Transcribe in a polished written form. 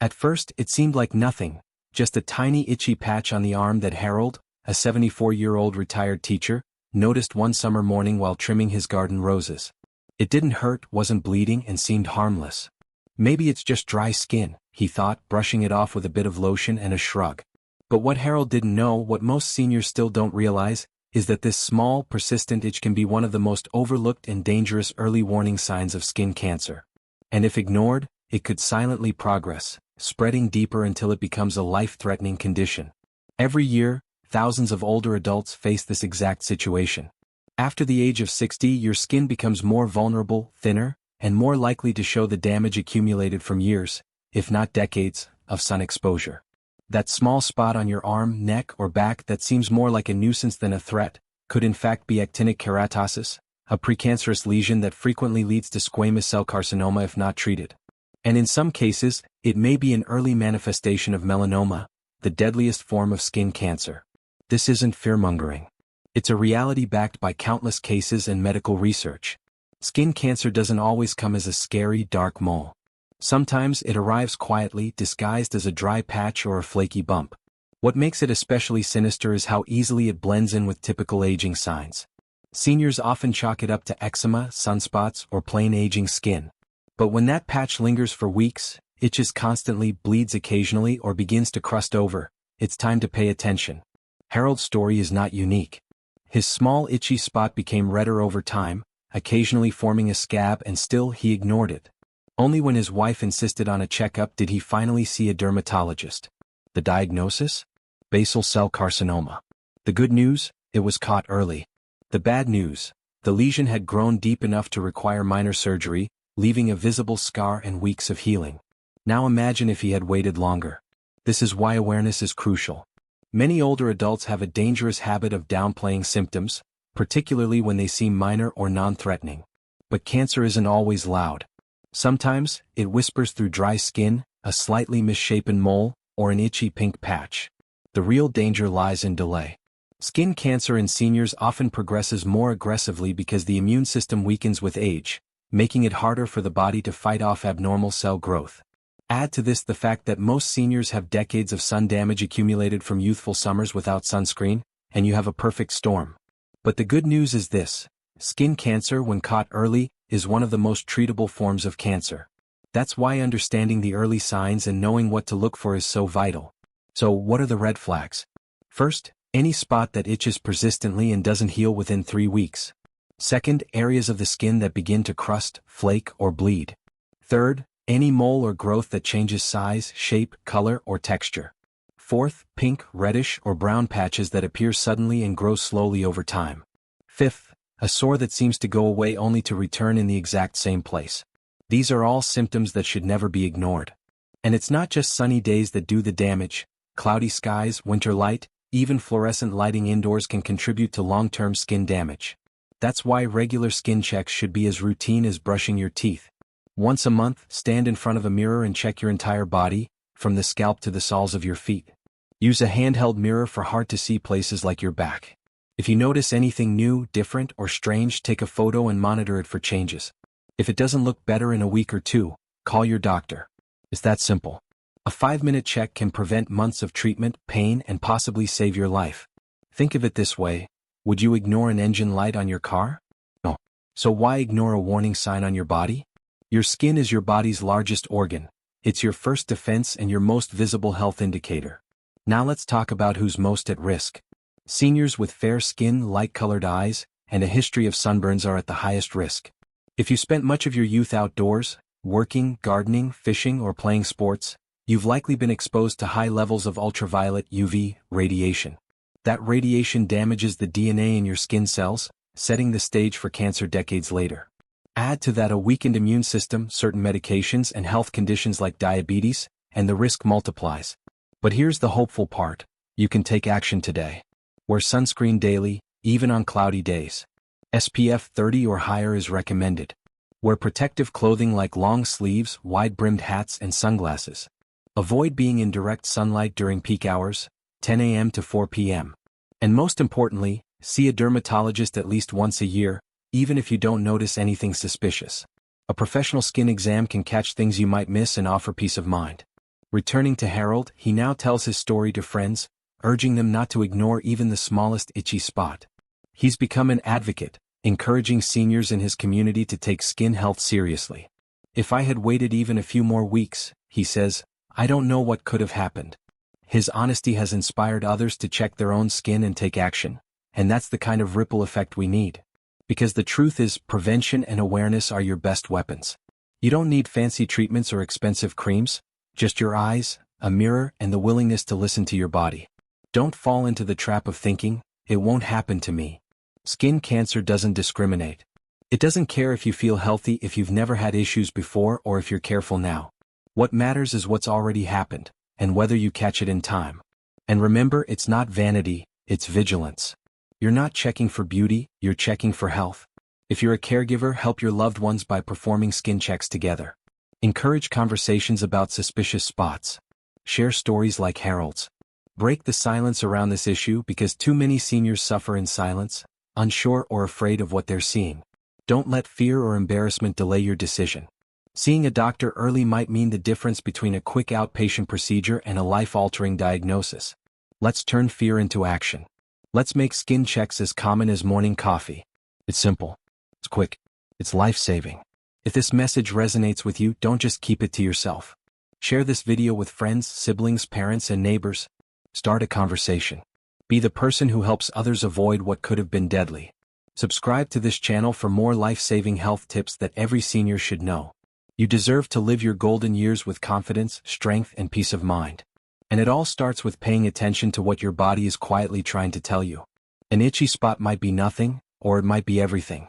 At first, it seemed like nothing, just a tiny itchy patch on the arm that Harold, a 74-year-old retired teacher, noticed one summer morning while trimming his garden roses. It didn't hurt, wasn't bleeding, and seemed harmless. Maybe it's just dry skin, he thought, brushing it off with a bit of lotion and a shrug. But what Harold didn't know, what most seniors still don't realize, is that this small, persistent itch can be one of the most overlooked and dangerous early warning signs of skin cancer. And if ignored, it could silently progress, spreading deeper until it becomes a life-threatening condition. Every year, thousands of older adults face this exact situation. After the age of 60, your skin becomes more vulnerable, thinner, and more likely to show the damage accumulated from years, if not decades, of sun exposure. That small spot on your arm, neck, or back that seems more like a nuisance than a threat could in fact be actinic keratosis, a precancerous lesion that frequently leads to squamous cell carcinoma if not treated. And in some cases, it may be an early manifestation of melanoma, the deadliest form of skin cancer. This isn't fear-mongering. It's a reality backed by countless cases and medical research. Skin cancer doesn't always come as a scary, dark mole. Sometimes it arrives quietly, disguised as a dry patch or a flaky bump. What makes it especially sinister is how easily it blends in with typical aging signs. Seniors often chalk it up to eczema, sunspots, or plain aging skin. But when that patch lingers for weeks, itches constantly, bleeds occasionally, or begins to crust over, it's time to pay attention. Harold's story is not unique. His small itchy spot became redder over time, occasionally forming a scab, and still he ignored it. Only when his wife insisted on a checkup did he finally see a dermatologist. The diagnosis? Basal cell carcinoma. The good news? It was caught early. The bad news? The lesion had grown deep enough to require minor surgery, leaving a visible scar and weeks of healing. Now imagine if he had waited longer. This is why awareness is crucial. Many older adults have a dangerous habit of downplaying symptoms, particularly when they seem minor or non-threatening. But cancer isn't always loud. Sometimes, it whispers through dry skin, a slightly misshapen mole, or an itchy pink patch. The real danger lies in delay. Skin cancer in seniors often progresses more aggressively because the immune system weakens with age, making it harder for the body to fight off abnormal cell growth. Add to this the fact that most seniors have decades of sun damage accumulated from youthful summers without sunscreen, and you have a perfect storm. But the good news is this: skin cancer, when caught early, is one of the most treatable forms of cancer. That's why understanding the early signs and knowing what to look for is so vital. So what are the red flags? First, any spot that itches persistently and doesn't heal within 3 weeks. Second, areas of the skin that begin to crust, flake, or bleed. Third, any mole or growth that changes size, shape, color, or texture. Fourth, pink, reddish, or brown patches that appear suddenly and grow slowly over time. Fifth, a sore that seems to go away only to return in the exact same place. These are all symptoms that should never be ignored. And it's not just sunny days that do the damage. Cloudy skies, winter light, even fluorescent lighting indoors can contribute to long-term skin damage. That's why regular skin checks should be as routine as brushing your teeth. Once a month, stand in front of a mirror and check your entire body, from the scalp to the soles of your feet. Use a handheld mirror for hard-to-see places like your back. If you notice anything new, different, or strange, take a photo and monitor it for changes. If it doesn't look better in a week or two, call your doctor. It's that simple. A 5-minute check can prevent months of treatment, pain, and possibly save your life. Think of it this way: would you ignore an engine light on your car? No. So why ignore a warning sign on your body? Your skin is your body's largest organ. It's your first defense and your most visible health indicator. Now let's talk about who's most at risk. Seniors with fair skin, light-colored eyes, and a history of sunburns are at the highest risk. If you spent much of your youth outdoors, working, gardening, fishing, or playing sports, you've likely been exposed to high levels of ultraviolet UV radiation. That radiation damages the DNA in your skin cells, setting the stage for cancer decades later. Add to that a weakened immune system, certain medications, and health conditions like diabetes, and the risk multiplies. But here's the hopeful part: you can take action today. Wear sunscreen daily, even on cloudy days. SPF 30 or higher is recommended. Wear protective clothing like long sleeves, wide-brimmed hats, and sunglasses. Avoid being in direct sunlight during peak hours, 10 a.m. to 4 p.m. And most importantly, see a dermatologist at least once a year, even if you don't notice anything suspicious. A professional skin exam can catch things you might miss and offer peace of mind. Returning to Harold, he now tells his story to friends, urging them not to ignore even the smallest itchy spot. He's become an advocate, encouraging seniors in his community to take skin health seriously. "If I had waited even a few more weeks," he says, "I don't know what could have happened." His honesty has inspired others to check their own skin and take action, and that's the kind of ripple effect we need. Because the truth is, prevention and awareness are your best weapons. You don't need fancy treatments or expensive creams, just your eyes, a mirror, and the willingness to listen to your body. Don't fall into the trap of thinking, "It won't happen to me." Skin cancer doesn't discriminate. It doesn't care if you feel healthy, if you've never had issues before, or if you're careful now. What matters is what's already happened, and whether you catch it in time. And remember, it's not vanity, it's vigilance. You're not checking for beauty, you're checking for health. If you're a caregiver, help your loved ones by performing skin checks together. Encourage conversations about suspicious spots. Share stories like Harold's. Break the silence around this issue, because too many seniors suffer in silence, unsure or afraid of what they're seeing. Don't let fear or embarrassment delay your decision. Seeing a doctor early might mean the difference between a quick outpatient procedure and a life-altering diagnosis. Let's turn fear into action. Let's make skin checks as common as morning coffee. It's simple. It's quick. It's life-saving. If this message resonates with you, don't just keep it to yourself. Share this video with friends, siblings, parents, and neighbors. Start a conversation. Be the person who helps others avoid what could have been deadly. Subscribe to this channel for more life-saving health tips that every senior should know. You deserve to live your golden years with confidence, strength, and peace of mind. And it all starts with paying attention to what your body is quietly trying to tell you. An itchy spot might be nothing, or it might be everything.